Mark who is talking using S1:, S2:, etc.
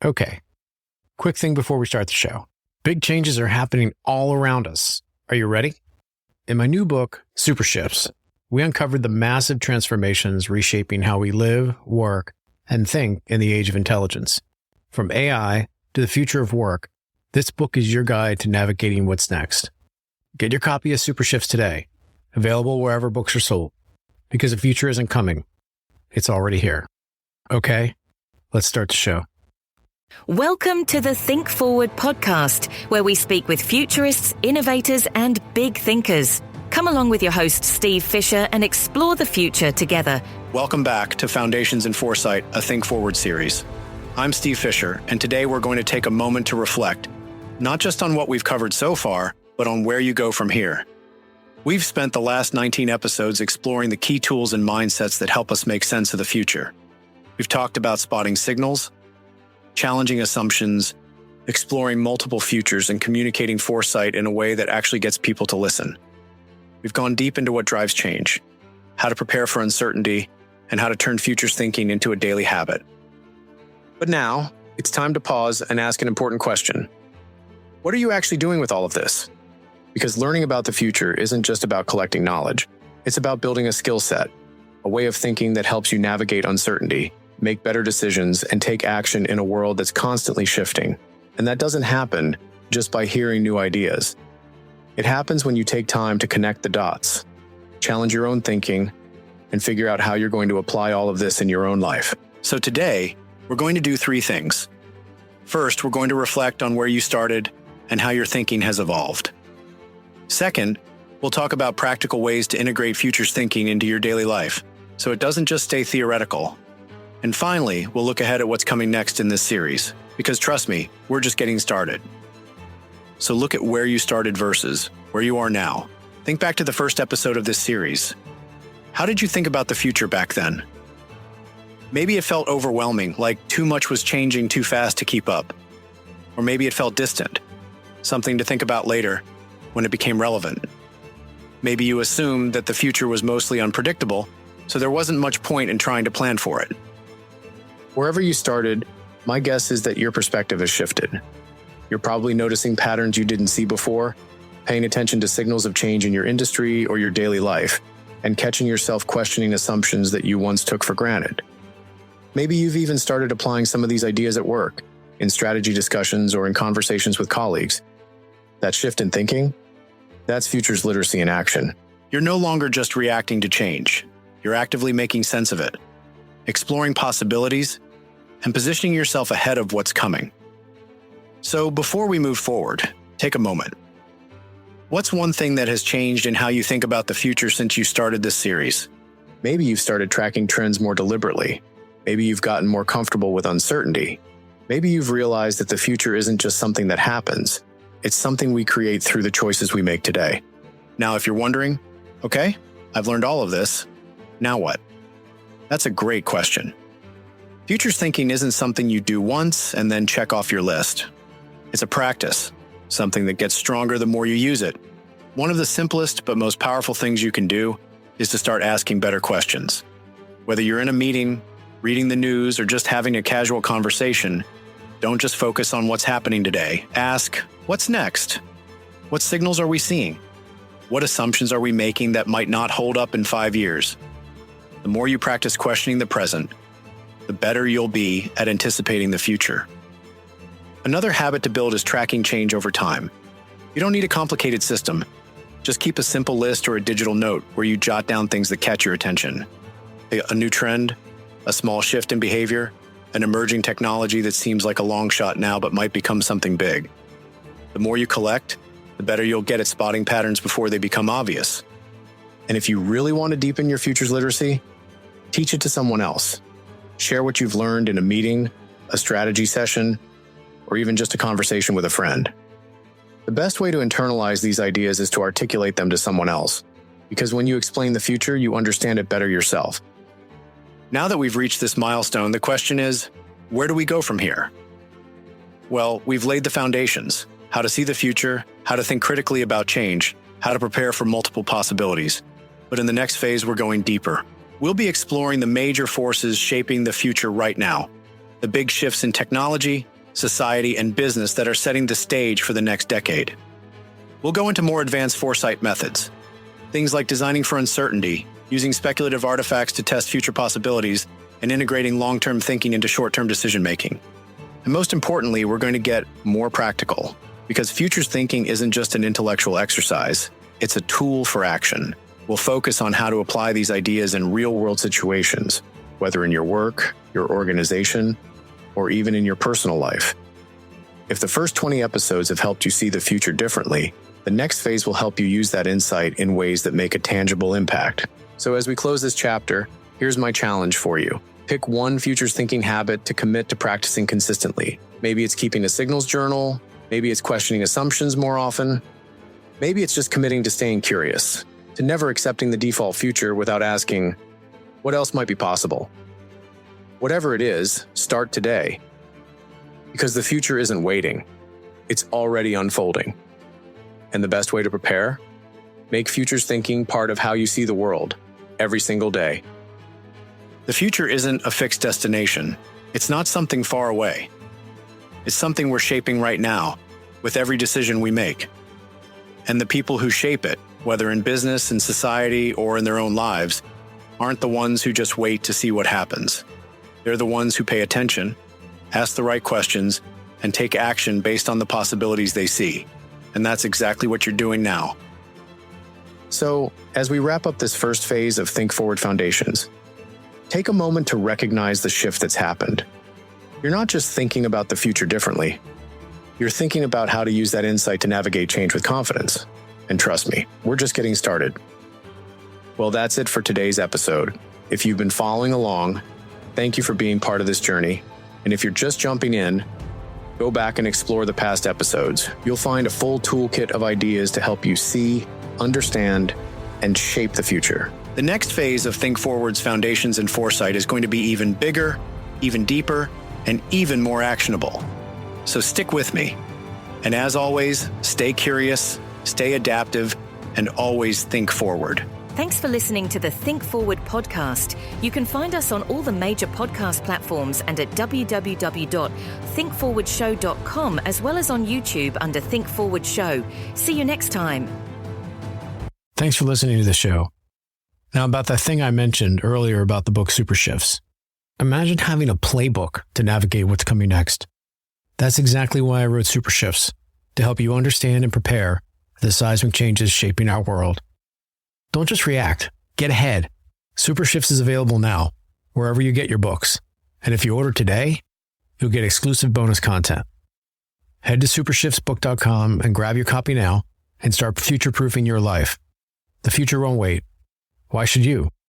S1: Okay, quick thing before we start the show. Big changes are happening all around us. Are you ready? In my new book, Super Shifts, we uncovered the massive transformations reshaping how we live, work, and think in the age of intelligence. From AI to the future of work, this book is your guide to navigating what's next. Get your copy of Super Shifts today, available wherever books are sold, because the future isn't coming. It's already here. Okay, let's start the show.
S2: Welcome to the Think Forward podcast, where we speak with futurists, innovators, and big thinkers. Come along with your host, Steve Fisher, and explore the future together.
S3: Welcome back to Foundations in Foresight, a Think Forward series. I'm Steve Fisher, and today we're going to take a moment to reflect, not just on what we've covered so far, but on where you go from here. We've spent the last 19 episodes exploring the key tools and mindsets that help us make sense of the future. We've talked about spotting signals, challenging assumptions, exploring multiple futures, and communicating foresight in a way that actually gets people to listen. We've gone deep into what drives change, how to prepare for uncertainty, and how to turn futures thinking into a daily habit. But now, it's time to pause and ask an important question. What are you actually doing with all of this? Because learning about the future isn't just about collecting knowledge. It's about building a skill set, a way of thinking that helps you navigate uncertainty, make better decisions, and take action in a world that's constantly shifting. And that doesn't happen just by hearing new ideas. It happens when you take time to connect the dots, challenge your own thinking, and figure out how you're going to apply all of this in your own life. So today, we're going to do three things. First, we're going to reflect on where you started and how your thinking has evolved. Second, we'll talk about practical ways to integrate futures thinking into your daily life, so it doesn't just stay theoretical. And finally, we'll look ahead at what's coming next in this series, because trust me, we're just getting started. So look at where you started versus where you are now. Think back to the first episode of this series. How did you think about the future back then? Maybe it felt overwhelming, like too much was changing too fast to keep up. Or maybe it felt distant, something to think about later when it became relevant. Maybe you assumed that the future was mostly unpredictable, so there wasn't much point in trying to plan for it. Wherever you started, my guess is that your perspective has shifted. You're probably noticing patterns you didn't see before, paying attention to signals of change in your industry or your daily life, and catching yourself questioning assumptions that you once took for granted. Maybe you've even started applying some of these ideas at work, in strategy discussions or in conversations with colleagues. That shift in thinking, that's futures literacy in action. You're no longer just reacting to change. You're actively making sense of it, exploring possibilities, and positioning yourself ahead of what's coming. So before we move forward, take a moment. What's one thing that has changed in how you think about the future since you started this series? Maybe you've started tracking trends more deliberately. Maybe you've gotten more comfortable with uncertainty. Maybe you've realized that the future isn't just something that happens. It's something we create through the choices we make today. Now, if you're wondering, okay, I've learned all of this. Now what? That's a great question. Futures thinking isn't something you do once and then check off your list. It's a practice, something that gets stronger the more you use it. One of the simplest but most powerful things you can do is to start asking better questions. Whether you're in a meeting, reading the news, or just having a casual conversation, don't just focus on what's happening today. Ask, what's next? What signals are we seeing? What assumptions are we making that might not hold up in 5 years? The more you practice questioning the present, the better you'll be at anticipating the future. Another habit to build is tracking change over time. You don't need a complicated system. Just keep a simple list or a digital note where you jot down things that catch your attention. A new trend, a small shift in behavior, an emerging technology that seems like a long shot now but might become something big. The more you collect, the better you'll get at spotting patterns before they become obvious. And if you really want to deepen your futures literacy, teach it to someone else. Share what you've learned in a meeting, a strategy session, or even just a conversation with a friend. The best way to internalize these ideas is to articulate them to someone else, because when you explain the future, you understand it better yourself. Now that we've reached this milestone, the question is, where do we go from here? Well, we've laid the foundations: how to see the future, how to think critically about change, how to prepare for multiple possibilities. But in the next phase, we're going deeper. We'll be exploring the major forces shaping the future right now, the big shifts in technology, society, and business that are setting the stage for the next decade. We'll go into more advanced foresight methods, things like designing for uncertainty, using speculative artifacts to test future possibilities, and integrating long-term thinking into short-term decision-making. And most importantly, we're going to get more practical, because futures thinking isn't just an intellectual exercise, it's a tool for action. We'll focus on how to apply these ideas in real-world situations, whether in your work, your organization, or even in your personal life. If the first 20 episodes have helped you see the future differently, the next phase will help you use that insight in ways that make a tangible impact. So as we close this chapter, here's my challenge for you. Pick one futures thinking habit to commit to practicing consistently. Maybe it's keeping a signals journal, maybe it's questioning assumptions more often, maybe it's just committing to staying curious, to never accepting the default future without asking, what else might be possible? Whatever it is, start today. Because the future isn't waiting, it's already unfolding. And the best way to prepare? Make futures thinking part of how you see the world, every single day. The future isn't a fixed destination. It's not something far away. It's something we're shaping right now, with every decision we make. And the people who shape it, whether in business, in society, or in their own lives, aren't the ones who just wait to see what happens. They're the ones who pay attention, ask the right questions, and take action based on the possibilities they see. And that's exactly what you're doing now. So, as we wrap up this first phase of Think Forward Foundations, take a moment to recognize the shift that's happened. You're not just thinking about the future differently. You're thinking about how to use that insight to navigate change with confidence. And trust me, we're just getting started. Well, that's it for today's episode. If you've been following along, thank you for being part of this journey. And if you're just jumping in, go back and explore the past episodes. You'll find a full toolkit of ideas to help you see, understand, and shape the future. The next phase of Think Forward's Foundations and Foresight is going to be even bigger, even deeper, and even more actionable. So stick with me. And as always, stay curious, stay adaptive, and always think forward.
S2: Thanks for listening to the Think Forward podcast. You can find us on all the major podcast platforms and at www.thinkforwardshow.com, as well as on YouTube under Think Forward Show. See you next time.
S1: Thanks for listening to the show. Now, about that thing I mentioned earlier about the book Super Shifts. Imagine having a playbook to navigate what's coming next. That's exactly why I wrote Super Shifts, to help you understand and prepare for the seismic changes shaping our world. Don't just react. Get ahead. Super Shifts is available now, wherever you get your books. And if you order today, you'll get exclusive bonus content. Head to supershiftsbook.com and grab your copy now and start future-proofing your life. The future won't wait. Why should you?